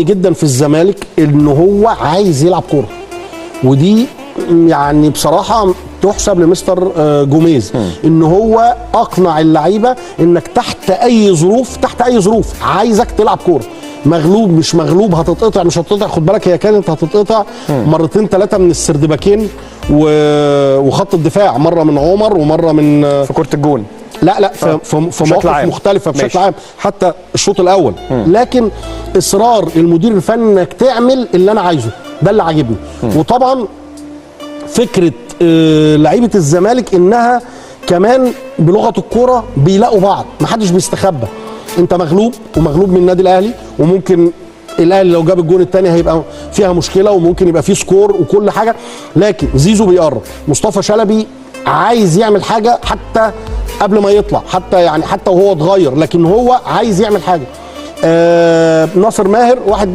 جدا في الزمالك ان هو عايز يلعب كوره، ودي يعني بصراحه تحسب لمستر جوميز ان هو اقنع اللعيبه انك تحت اي ظروف عايزك تلعب كوره، مغلوب مش مغلوب، هتتقطع مش هتتقطع. خد بالك هي كانت هتتقطع مرتين ثلاثه من السردباكين وخط الدفاع، مره من عمر ومره من في كره الجون. لا في مواقف مختلفه بشكل عام، حتى الشوط الاول. لكن اصرار المدير الفني انك تعمل اللي انا عايزه، ده اللي عاجبني. وطبعا فكره لعيبه الزمالك انها كمان بلغه الكوره بيلاقوا بعض، محدش بيستخبى. انت مغلوب ومغلوب من النادي الاهلي، وممكن الاهلي لو جاب الجون الثاني هيبقى فيها مشكله، وممكن يبقى فيه سكور وكل حاجه، لكن زيزو بيقرب، مصطفى شلبي عايز يعمل حاجه حتى قبل ما يطلع، حتى وهو اتغير، لكن هو عايز يعمل حاجه. ناصر ماهر واحد